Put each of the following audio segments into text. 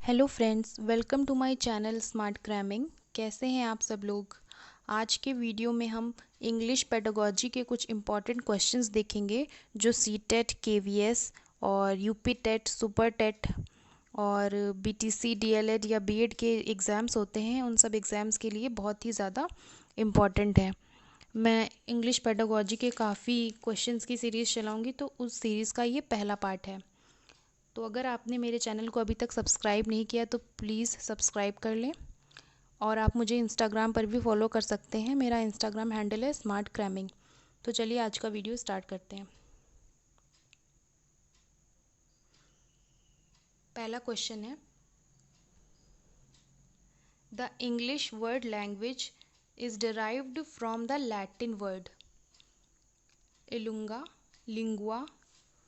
Hello friends, welcome to my channel smart cramming. कैसे हैं आप सब लोग। आज के वीडियो में हम इंग्लिश पेडागोजी के कुछ इम्पॉर्टेंट क्वेश्चंस देखेंगे जो सीटेट, केवीएस और यूपी टेट, सुपर टेट और बीटीसी, डीएलएड या बीएड के एग्ज़ाम्स होते हैं, उन सब एग्ज़ाम्स के लिए बहुत ही ज़्यादा इम्पॉर्टेंट है। मैं इंग्लिश पेडागोजी के काफ़ी क्वेश्चंस की सीरीज़ चलाऊँगी, तो उस सीरीज़ का ये पहला पार्ट है। तो अगर आपने मेरे चैनल को अभी तक सब्सक्राइब नहीं किया तो प्लीज़ सब्सक्राइब कर लें। और आप मुझे इंस्टाग्राम पर भी फॉलो कर सकते हैं। मेरा इंस्टाग्राम हैंडल है स्मार्ट क्रैमिंग। तो चलिए आज का वीडियो स्टार्ट करते हैं। पहला क्वेश्चन है, the English word language is derived from the Latin word इलुंगा, लिंगुआ,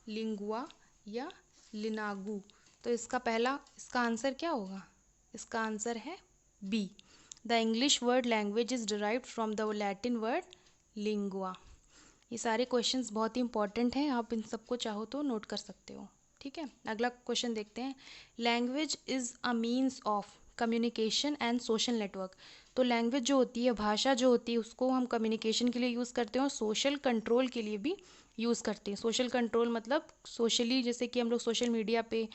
लिंगुआ या लिनागू। तो इसका आंसर क्या होगा। इसका आंसर है B, the English word language is derived from the Latin word lingua. ये सारे क्वेश्चंस बहुत ही इंपॉर्टेंट हैं, आप इन सबको चाहो तो नोट कर सकते हो। ठीक है, अगला क्वेश्चन देखते हैं। Language is a means of communication and social network. तो लैंग्वेज जो होती है, भाषा जो होती है, उसको हम कम्युनिकेशन के लिए यूज़ करते हैं और सोशल कंट्रोल के लिए भी यूज़ करते हैं। सोशल कंट्रोल मतलब सोशली, जैसे कि हम लोग सोशल मीडिया पे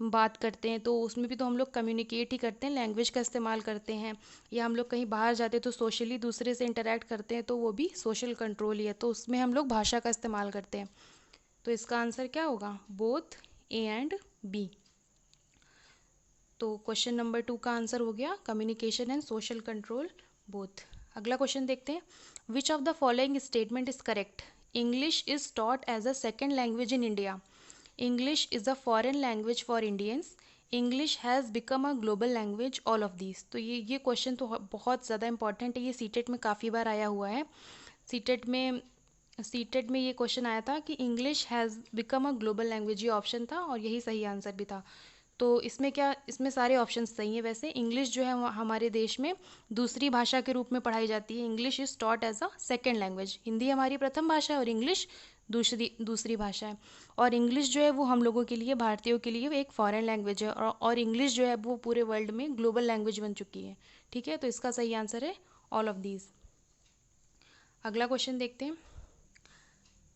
बात करते हैं तो उसमें भी तो हम लोग कम्युनिकेट ही करते हैं, लैंग्वेज का इस्तेमाल करते हैं। या हम लोग कहीं बाहर जाते हैं तो सोशली दूसरे से इंटरेक्ट करते हैं, तो वो भी सोशल कंट्रोल ही है, तो उसमें हम लोग भाषा का इस्तेमाल करते हैं। तो इसका आंसर क्या होगा, बोथ ए एंड बी। तो क्वेश्चन नंबर 2 का आंसर हो गया communication and social control both. अगला क्वेश्चन देखते हैं। Which of the following statement is correct. English is taught as a second language in India. English is a foreign language for Indians. English has become a global language, all of these. तो ये question तो बहुत ज़्यादा important है, ये CTET में काफ़ी बार आया हुआ है। सीटेट में सीटेट में ये क्वेश्चन आया था कि English has become a global language, ये ऑप्शन था और यही सही आंसर भी था। तो इसमें सारे ऑप्शंस सही हैं। वैसे इंग्लिश जो है हमारे देश में दूसरी भाषा के रूप में पढ़ाई जाती है। English is taught as a second language. Hindi हमारी प्रथम भाषा है और इंग्लिश दूसरी भाषा है। और इंग्लिश जो है वो हम लोगों के लिए, भारतीयों के लिए एक फॉरेन लैंग्वेज है, और इंग्लिश जो है वो पूरे वर्ल्ड में ग्लोबल लैंग्वेज बन चुकी है। ठीक है, तो इसका सही आंसर है ऑल ऑफ दीज। अगला क्वेश्चन देखते हैं।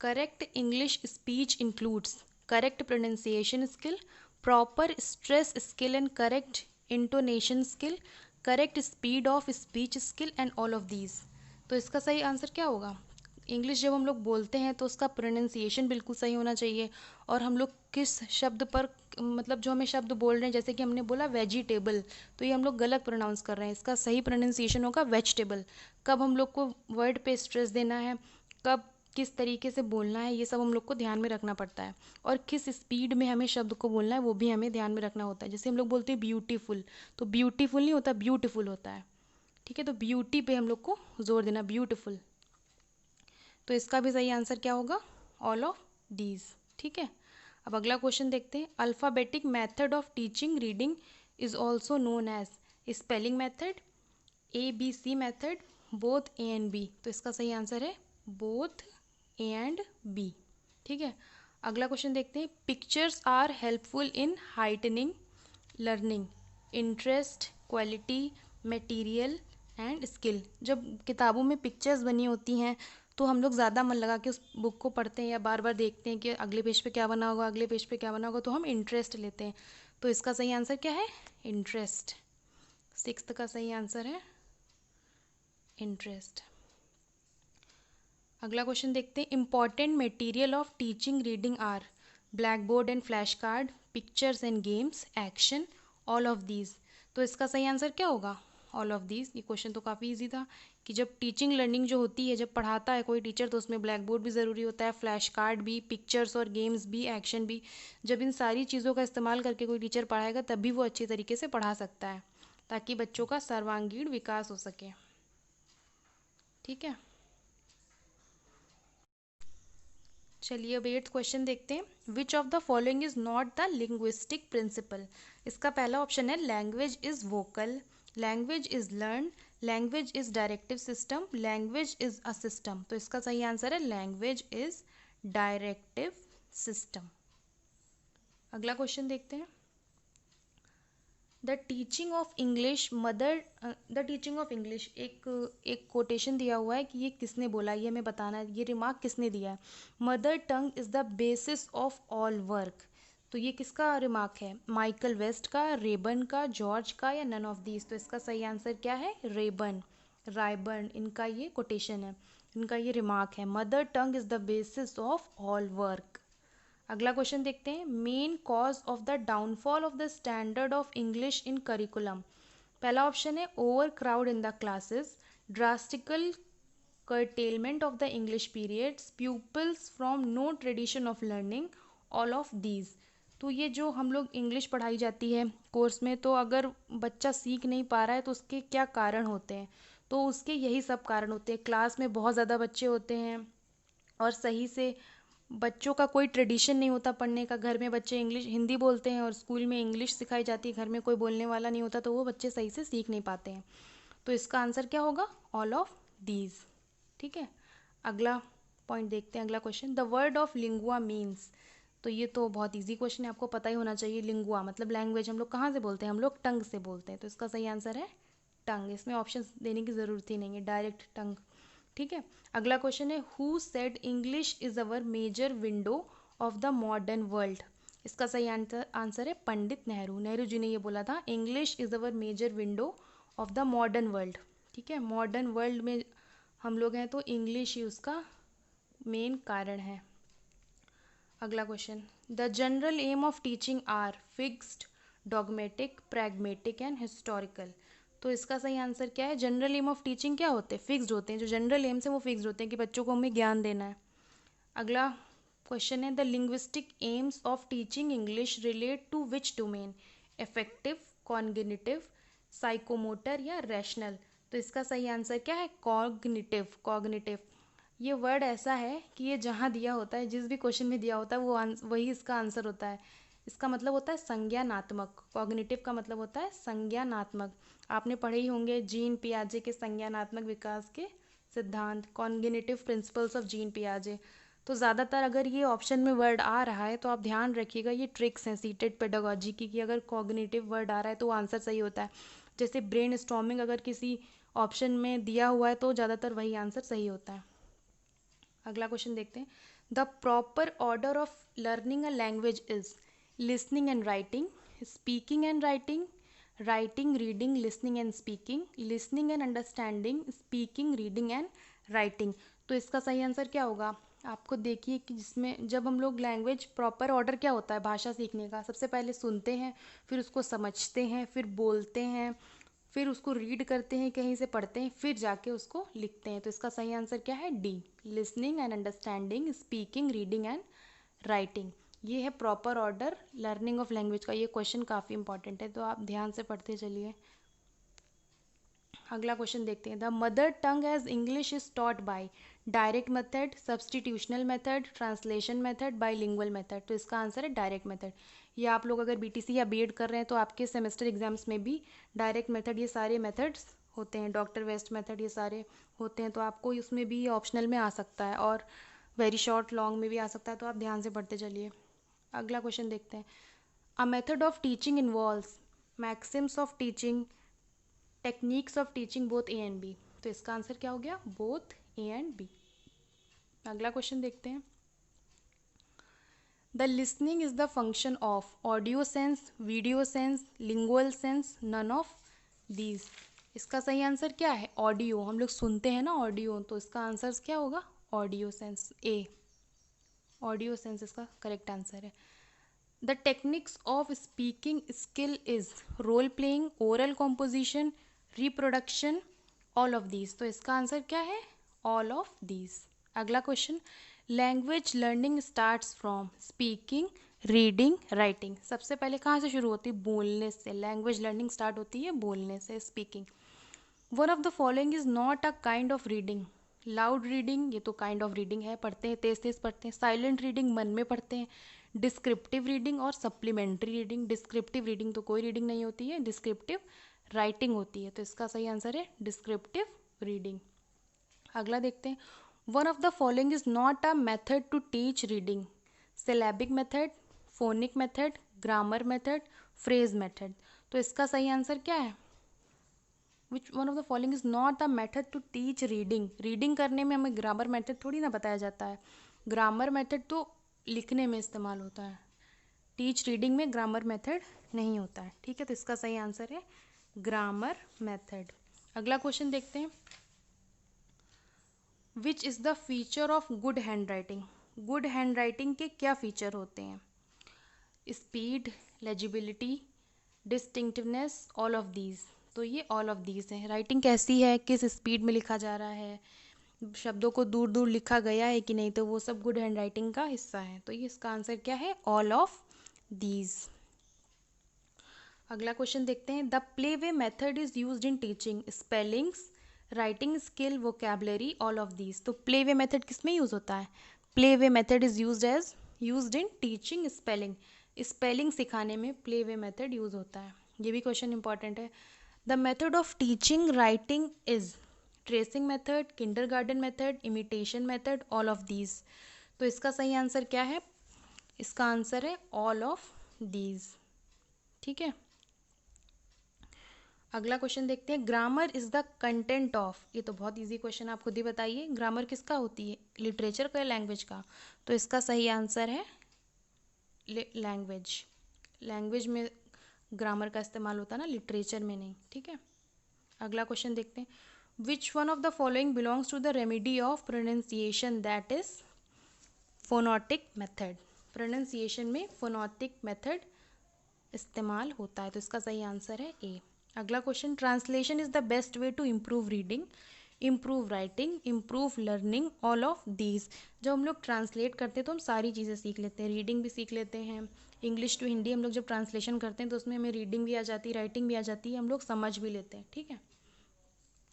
Correct English speech includes correct pronunciation skill, proper stress skill and correct intonation skill, correct speed of speech skill and all of these. तो इसका सही आंसर क्या होगा। इंग्लिश जब हम लोग बोलते हैं तो उसका प्रोनाउंसिएशन बिल्कुल सही होना चाहिए, और हम लोग किस शब्द पर, मतलब जो हमें शब्द बोल रहे हैं, जैसे कि हमने बोला वेजिटेबल, तो ये हम लोग गलत प्रोनाउंस कर रहे हैं। इसका सही प्रोनाउंसिएशन होगा वेजिटेबल। कब हम लोग को वर्ड पे स्ट्रेस देना है, कब किस तरीके से बोलना है, ये सब हम लोग को ध्यान में रखना पड़ता है। और किस स्पीड में हमें शब्द को बोलना है वो भी हमें ध्यान में रखना होता है। जैसे हम लोग बोलते हैं ब्यूटीफुल, तो ब्यूटीफुल नहीं होता, ब्यूटीफुल होता है। ठीक है, तो ब्यूटी पे हम लोग को जोर देना, ब्यूटीफुल। तो इसका भी सही आंसर क्या होगा, ऑल ऑफ डीज। ठीक है, अब अगला क्वेश्चन देखते हैं। Alphabetic method of teaching reading is also known as spelling method, ABC method, both A and B. तो इसका सही आंसर है बोथ ए एंड बी। ठीक है, अगला क्वेश्चन देखते हैं। Pictures are helpful in heightening learning, interest, quality, material and skill. जब किताबों में पिक्चर्स बनी होती हैं तो हम लोग ज़्यादा मन लगा के उस बुक को पढ़ते हैं या बार बार देखते हैं कि अगले पेज पे क्या बना होगा, अगले पेज पे क्या बना होगा, तो हम इंटरेस्ट लेते हैं। तो इसका सही आंसर क्या है, इंटरेस्ट। सिक्स्थ का सही आंसर है इंटरेस्ट। अगला क्वेश्चन देखते हैं। Important material of teaching reading are black board and flash card, pictures and games, action, all of these. तो इसका सही आंसर क्या होगा, ऑल ऑफ दीज। ये क्वेश्चन तो काफ़ी इजी था कि जब टीचिंग लर्निंग जो होती है, जब पढ़ाता है कोई टीचर, तो उसमें ब्लैक बोर्ड भी ज़रूरी होता है, फ्लैश कार्ड भी, पिक्चर्स और गेम्स भी, एक्शन भी। जब इन सारी चीज़ों का इस्तेमाल करके कोई टीचर पढ़ाएगा तभी वो अच्छी तरीके से पढ़ा सकता है, ताकि बच्चों का सर्वांगीण विकास हो सके। ठीक है, चलिए अब 8th क्वेश्चन देखते हैं। Which of the following is not the linguistic principle. इसका पहला ऑप्शन है language is vocal, language is learn, language is directive system, language is a system. तो इसका सही आंसर है लैंग्वेज इज डायरेक्टिव सिस्टम। अगला क्वेश्चन देखते हैं। द टीचिंग ऑफ इंग्लिश एक कोटेशन दिया हुआ है कि ये किसने बोला, ये हमें बताना है, ये रिमार्क किसने दिया है। Mother tongue is the basis of all work, तो ये किसका रिमार्क है, माइकल वेस्ट का, रेबन का, जॉर्ज का, या नन ऑफ दीज। तो इसका सही आंसर क्या है, रायबर्न, इनका ये कोटेशन है, इनका ये रिमार्क है, mother tongue is the basis of all work. अगला क्वेश्चन देखते हैं, main cause of the downfall of the standard of English in curriculum. पहला ऑप्शन है over crowd in the classes, drastical curtailment of the English periods, pupils from no tradition of learning, all of these। तो ये जो हम लोग English पढ़ाई जाती है कोर्स में, तो अगर बच्चा सीख नहीं पा रहा है तो उसके क्या कारण होते हैं, तो उसके यही सब कारण होते हैं, क्लास में बहुत ज़्यादा बच्चे होते हैं और सही से बच्चों का कोई ट्रेडिशन नहीं होता पढ़ने का, घर में बच्चे हिंदी बोलते हैं और स्कूल में इंग्लिश सिखाई जाती है, घर में कोई बोलने वाला नहीं होता, तो वो बच्चे सही से सीख नहीं पाते हैं। तो इसका आंसर क्या होगा, ऑल ऑफ दीज। ठीक है, अगला पॉइंट देखते हैं, अगला question, the word of lingua means. तो ये तो बहुत इजी क्वेश्चन है, आपको पता ही होना चाहिए। लिंगुआ मतलब लैंग्वेज, हम लोग कहाँ से बोलते हैं, हम लोग टंग से बोलते हैं, तो इसका सही आंसर है टंग, इसमें ऑप्शंस देने की ज़रूरत ही नहीं है, डायरेक्ट टंग। ठीक है, अगला क्वेश्चन है, who said English is our major window of the modern world. इसका सही आंसर है पंडित नेहरू जी ने ये बोला था, English is our major window of the modern world. ठीक है, मॉडर्न वर्ल्ड में हम लोग हैं तो इंग्लिश ही उसका मेन कारण है। अगला question, the general aim of teaching are fixed, dogmatic, pragmatic and historical. तो इसका सही आंसर क्या है, जनरल एम ऑफ टीचिंग क्या होते हैं, फिक्स्ड होते हैं, जो जनरल एम्स हैं वो फिक्स्ड होते हैं कि बच्चों को हमें ज्ञान देना है। अगला क्वेश्चन है, the linguistic aims of teaching English relate to which domain, effective, cognitive, psychomotor या रैशनल। तो इसका सही आंसर क्या है, कॉग्निटिव। ये वर्ड ऐसा है कि ये जहाँ दिया होता है, जिस भी क्वेश्चन में दिया होता है वो वही इसका आंसर होता है। इसका मतलब होता है संज्ञानात्मक, कॉग्निटिव का मतलब होता है संज्ञानात्मक। आपने पढ़े ही होंगे जीन पियाजे के संज्ञानात्मक विकास के सिद्धांत, कॉग्निटिव प्रिंसिपल्स ऑफ जीन पियाजे। तो ज़्यादातर अगर ये ऑप्शन में वर्ड आ रहा है तो आप ध्यान रखिएगा, ये ट्रिक्स हैं सीटेड पेडागोजी की, कि अगर कॉग्निटिव वर्ड आ रहा है तो आंसर सही होता है। जैसे ब्रेन स्टॉर्मिंग अगर किसी ऑप्शन में दिया हुआ है तो ज़्यादातर वही आंसर सही होता है। अगला क्वेश्चन देखते हैं, the proper order of learning a language is listening and writing, speaking and writing, writing, reading, listening and speaking, listening and understanding, speaking, reading and writing. तो इसका सही आंसर क्या होगा, आपको देखिए कि जिसमें जब हम लोग लैंग्वेज, प्रॉपर ऑर्डर क्या होता है भाषा सीखने का, सबसे पहले सुनते हैं, फिर उसको समझते हैं, फिर बोलते हैं, फिर उसको रीड करते हैं, कहीं से पढ़ते हैं, फिर जाके उसको लिखते हैं। तो इसका सही आंसर क्या है, D, listening and understanding, speaking, reading and writing. ये है proper order learning of language का। ये क्वेश्चन काफ़ी इंपॉर्टेंट है, तो आप ध्यान से पढ़ते चलिए। अगला क्वेश्चन देखते हैं, the mother tongue as English is taught by direct method, substitutional method, translation method, bilingual method. तो इसका आंसर है डायरेक्ट मेथड। ये आप लोग अगर बीटीसी या बीएड कर रहे हैं तो आपके सेमेस्टर एग्जाम्स में भी डायरेक्ट मेथड, ये सारे मेथड्स होते हैं, डॉक्टर वेस्ट मेथड, ये सारे होते हैं, तो आपको उसमें भी ऑप्शनल में आ सकता है और वेरी शॉर्ट लॉन्ग में भी आ सकता है, तो आप ध्यान से पढ़ते चलिए। अगला क्वेश्चन देखते हैं, a method of teaching involves maxims of teaching, techniques of teaching both A and B. तो इसका आंसर क्या हो गया, बोथ ए एंड बी। अगला क्वेश्चन देखते हैं, the listening is the function of audio sense, video sense, lingual sense, none of these. इसका सही आंसर क्या है, ऑडियो, हम लोग सुनते हैं ना ऑडियो, तो इसका आंसर क्या होगा, audio sense, A, audio sense इसका करेक्ट आंसर है। The techniques of speaking skill is role playing, oral composition, reproduction, all of these. तो इसका आंसर क्या है, ऑल ऑफ दीज। अगला question, language learning starts from speaking, reading, writing. सबसे पहले कहाँ से शुरू होती है, बोलने से। लैंग्वेज लर्निंग स्टार्ट होती है बोलने से, speaking. One of the following is not a kind of reading, loud reading, ये तो काइंड ऑफ रीडिंग है, पढ़ते हैं, तेज तेज पढ़ते हैं। साइलेंट रीडिंग, मन में पढ़ते हैं। डिस्क्रिप्टिव रीडिंग और सप्लीमेंट्री रीडिंग। डिस्क्रिप्टिव रीडिंग तो कोई रीडिंग नहीं होती है, डिस्क्रिप्टिव राइटिंग होती है, तो इसका सही आंसर है डिस्क्रिप्टिव रीडिंग। अगला देखते हैं, one of the following is not a method to teach reading, syllabic method, phonic method, grammar method, phrase method. तो इसका सही आंसर क्या है? Which one of the following is not the method to teach reading. Reading करने में हमें grammar method थोड़ी ना बताया जाता है, ग्रामर मेथड तो लिखने में इस्तेमाल होता है, टीच रीडिंग में ग्रामर मेथड नहीं होता है। ठीक है, तो इसका सही आंसर है ग्रामर मेथड। अगला क्वेश्चन देखते हैं, which is the feature of good hand writing. Good hand writing के क्या फीचर होते हैं? Speed, legibility, distinctiveness, all of these. तो ये ऑल ऑफ दीज है। राइटिंग कैसी है, किस स्पीड में लिखा जा रहा है, शब्दों को दूर दूर लिखा गया है कि नहीं, तो वो सब गुड हैंड राइटिंग का हिस्सा है। तो ये इसका आंसर क्या है? All of these. अगला क्वेश्चन देखते हैं, the play way method is used in teaching, spellings, writing skill, vocabulary, all of these. तो प्ले वे मेथड किस में यूज होता है? Play way method is used in teaching spelling. Spelling सिखाने में प्ले वे मेथड यूज होता है। ये भी क्वेश्चन इंपॉर्टेंट है। The method of teaching writing is tracing method, kindergarten method, imitation method, all of these. तो इसका सही आंसर क्या है? इसका आंसर है ऑल ऑफ दीज। ठीक है, अगला क्वेश्चन देखते हैं, grammar is the content of. ये तो बहुत इजी क्वेश्चन, आप खुद ही बताइए, ग्रामर किसका होती है? लिटरेचर का या लैंग्वेज का? तो इसका सही आंसर है लैंग्वेज। लैंग्वेज में ग्रामर का इस्तेमाल होता है ना, लिटरेचर में नहीं। ठीक है, अगला क्वेश्चन देखते हैं, which one of the following belongs to the remedy of pronunciation, that is phonetic method. Pronunciation में फोनोटिक मेथड इस्तेमाल होता है। तो इसका सही आंसर है ए। अगला question, translation is the best way to improve reading, improve writing, improve learning, all of these. जब हम लोग ट्रांसलेट करते हैं तो हम सारी चीज़ें सीख लेते हैं, रीडिंग भी सीख लेते हैं, इंग्लिश टू हिंदी हम लोग जब ट्रांसलेशन करते हैं तो उसमें हमें रीडिंग भी आ जाती है, राइटिंग भी आ जाती है, हम लोग समझ भी लेते हैं। ठीक है,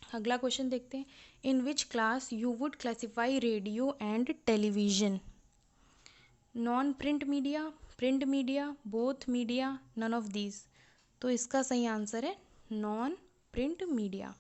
अगला क्वेश्चन देखते हैं, in which class you would classify radio and television? Non print media, print media, both media, none of these. तो इसका सही आंसर है नॉन प्रिंट मीडिया।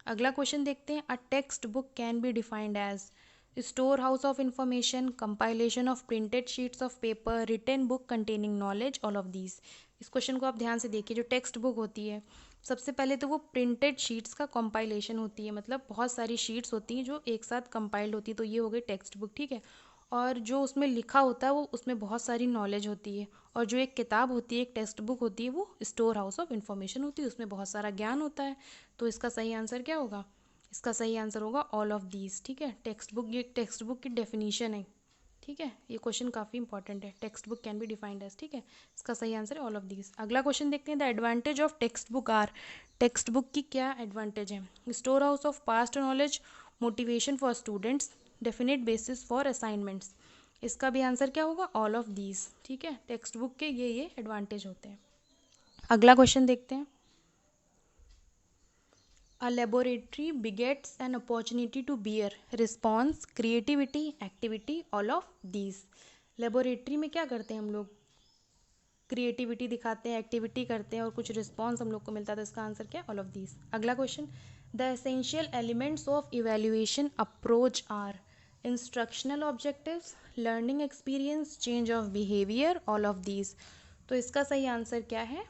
अगला क्वेश्चन देखते हैं, a text book can be defined as store house of information, compilation of printed sheets of paper, written book containing knowledge, all of these. इस question को आप ध्यान से देखिए, जो टेक्स्ट बुक होती है सबसे पहले तो वो प्रिंटेड शीट्स का कंपाइलेशन होती है, मतलब बहुत सारी शीट्स होती हैं जो एक साथ कंपाइल्ड होती है, तो ये हो गई टेक्स्ट बुक। ठीक है, और जो उसमें लिखा होता है वो उसमें बहुत सारी नॉलेज होती है, और जो एक किताब होती है, एक टेक्स्ट बुक होती है, वो स्टोर हाउस ऑफ इंफॉर्मेशन होती है, उसमें बहुत सारा ज्ञान होता है। तो इसका सही आंसर क्या होगा? इसका सही आंसर होगा ऑल ऑफ दीज। ठीक है, टेक्स्ट बुक, ये टेक्स्ट बुक की डेफिनीशन है। ठीक है, ये क्वेश्चन काफ़ी इंपॉर्टेंट है, text book can be defined as. ठीक है, इसका सही आंसर है ऑल ऑफ दीज। अगला क्वेश्चन देखते हैं, the advantage of text book are. Text book की क्या एडवांटेज है? Store house of past knowledge, motivation for students, definite basis for assignments. इसका भी आंसर क्या होगा? All of these. ठीक है, टेक्स्ट बुक के ये एडवांटेज होते हैं। अगला क्वेश्चन देखते हैं, A laboratory begets an opportunity to bear, response, creativity, activity, all of these. Laboratory में क्या करते हैं हम लोग? क्रिएटिविटी दिखाते हैं, एक्टिविटी करते हैं और कुछ रिस्पॉन्स हम लोग को मिलता है। तो इसका आंसर क्या है? All of these. अगला question, the essential elements of evaluation approach are instructional objectives, learning experience, change of behaviour, all of these. तो इसका सही आंसर क्या है?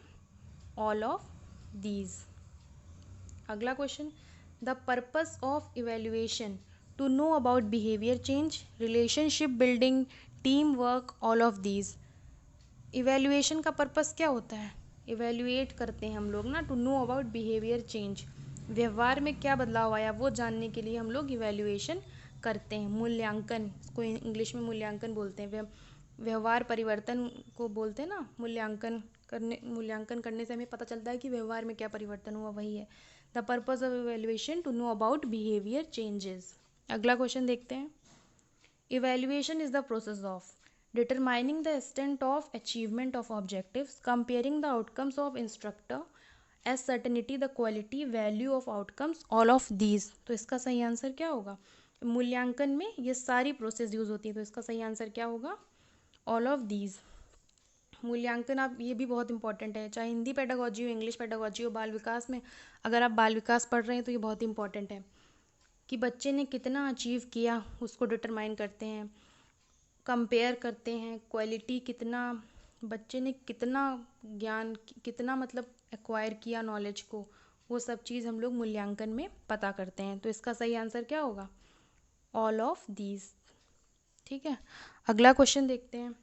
All of these. अगला question, the purpose of evaluation to know about behaviour change, relationship building, team work, all of these. Evaluation का purpose क्या होता है? इवेल्युएट करते हैं हम लोग ना, to know about behaviour change, व्यवहार में क्या बदलाव आया वो जानने के लिए हम लोग इवेल्युएशन करते हैं। मूल्यांकन, इसको इंग्लिश में मूल्यांकन बोलते हैं, व्यवहार परिवर्तन को बोलते हैं ना मूल्यांकन करने से हमें पता चलता है कि व्यवहार में क्या परिवर्तन हुआ, वही है the purpose of evaluation, to know about behaviour changes. अगला क्वेश्चन देखते हैं, evaluation is the process of determining the extent of achievement of objectives, comparing the outcomes of instructor, as certainty the quality value of outcomes, all of these. तो इसका सही answer क्या होगा? मूल्यांकन में ये सारी प्रोसेस यूज होती है, तो इसका सही आंसर क्या होगा? All of these. मूल्यांकन, आप ये भी बहुत इंपॉर्टेंट है, चाहे हिंदी पेडागोजी हो, इंग्लिश पेडागोजी हो, बाल विकास में अगर आप बाल विकास पढ़ रहे हैं तो ये बहुत इंपॉर्टेंट है कि बच्चे ने कितना अचीव किया उसको डिटरमाइन करते हैं, कंपेयर करते हैं, क्वालिटी कितना बच्चे ने कितना ज्ञान, कितना मतलब एक्वायर किया नॉलेज को, वो सब चीज़ हम लोग मूल्यांकन में पता करते हैं। तो इसका सही आंसर क्या होगा? All of these. ठीक है, अगला क्वेश्चन देखते हैं।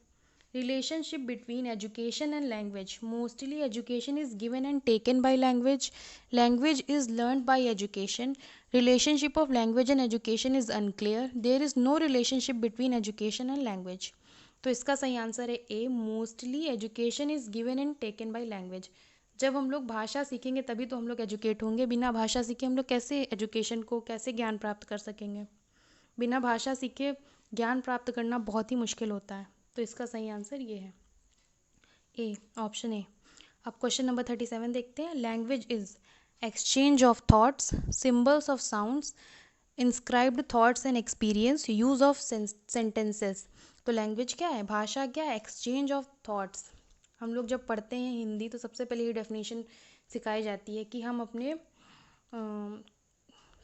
Relationship between education and language. Mostly education is given and taken by language, language is learn by education, relationship of language and education is unclear, there is no relationship between education and language. तो इसका सही answer है A, mostly education is given and taken by language. जब हम लोग भाषा सीखेंगे तभी तो हम लोग एजुकेट होंगे, बिना भाषा सीखे हम लोग कैसे एजुकेशन को, कैसे ज्ञान प्राप्त कर सकेंगे? बिना भाषा सीखे ज्ञान प्राप्त करना बहुत ही मुश्किल होता है। तो इसका सही आंसर ये है, ए, ऑप्शन ए। अब क्वेश्चन नंबर 37 देखते हैं। Language is exchange of thoughts, symbols of sounds, inscribed thoughts and experience, use of sentences. तो लैंग्वेज क्या है? भाषा क्या है? Exchange of thoughts. हम लोग जब पढ़ते हैं हिंदी तो सबसे पहले ये डेफिनेशन सिखाई जाती है कि हम अपने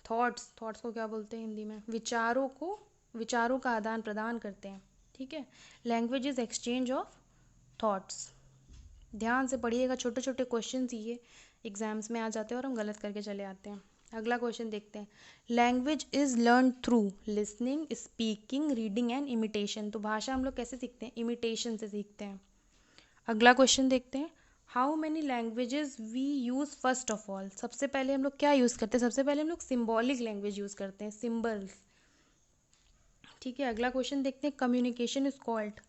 थॉट्स को क्या बोलते हैं हिंदी में? विचारों का आदान प्रदान करते हैं। ठीक है, language is exchange of thoughts. ध्यान से पढ़िएगा, छोटे छोटे क्वेश्चन ये एग्जाम्स में आ जाते हैं और हम गलत करके चले आते हैं। अगला क्वेश्चन देखते हैं। Language is learn through listening, speaking, reading and imitation. तो भाषा हम लोग कैसे सीखते हैं? इमिटेशन से सीखते हैं। अगला क्वेश्चन देखते हैं। How many languages we use first of all. सबसे पहले हम लोग क्या यूज़ करते हैं? सबसे पहले हम लोग सिम्बॉलिक लैंग्वेज यूज़ करते हैं, सिम्बल्स। ठीक है, अगला क्वेश्चन देखते हैं। Communication is called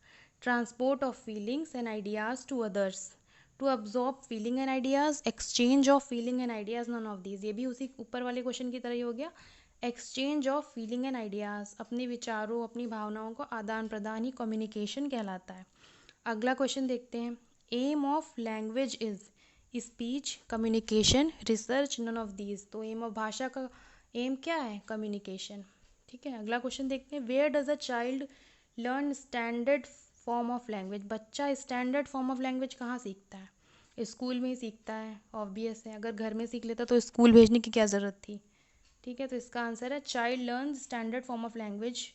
transport of feelings and ideas to others, to absorb feeling and ideas, exchange of feeling and ideas, none of these. ये भी उसी ऊपर वाले क्वेश्चन की तरह ही हो गया। Exchange of feeling and ideas, अपने विचारों, अपनी भावनाओं को आदान प्रदान ही कम्युनिकेशन कहलाता है। अगला क्वेश्चन देखते हैं। Aim of language is speech, communication, research, none of these. तो एम ऑफ भाषा का एम क्या है? कम्युनिकेशन। ठीक है, अगला क्वेश्चन देखते हैं। Where does a child learn standard form of language. बच्चा स्टैंडर्ड फॉर्म ऑफ लैंग्वेज कहाँ सीखता है? स्कूल में ही सीखता है, ऑब्वियस है। अगर घर में सीख लेता तो स्कूल भेजने की क्या ज़रूरत थी? ठीक है, तो इसका आंसर है child learn standard form of language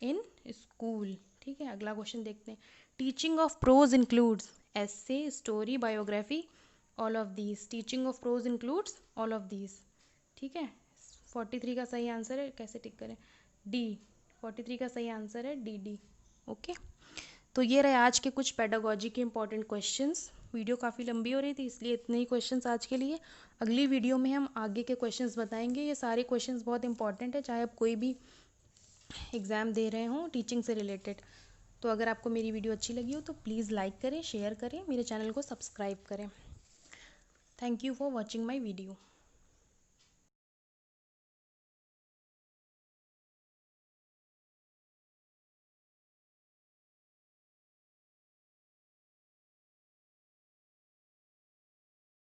in school. ठीक है, अगला क्वेश्चन देखते हैं। Teaching of pros includes essay, story, biography, all of these. Teaching of pros includes all of these. ठीक है, 43 का सही आंसर है, कैसे टिक करें? डी। 43 का सही आंसर है डी। ओके, तो ये रहे आज के कुछ पेडागोजी के इंपॉर्टेंट क्वेश्चंस। वीडियो काफ़ी लंबी हो रही थी इसलिए इतने ही क्वेश्चंस आज के लिए। अगली वीडियो में हम आगे के क्वेश्चंस बताएंगे। ये सारे क्वेश्चंस बहुत इंपॉर्टेंट है, चाहे आप कोई भी एग्ज़ाम दे रहे हों टीचिंग से रिलेटेड। तो अगर आपको मेरी वीडियो अच्छी लगी हो तो प्लीज़ लाइक करें, शेयर करें, मेरे चैनल को सब्सक्राइब करें। Thank you for watching my video.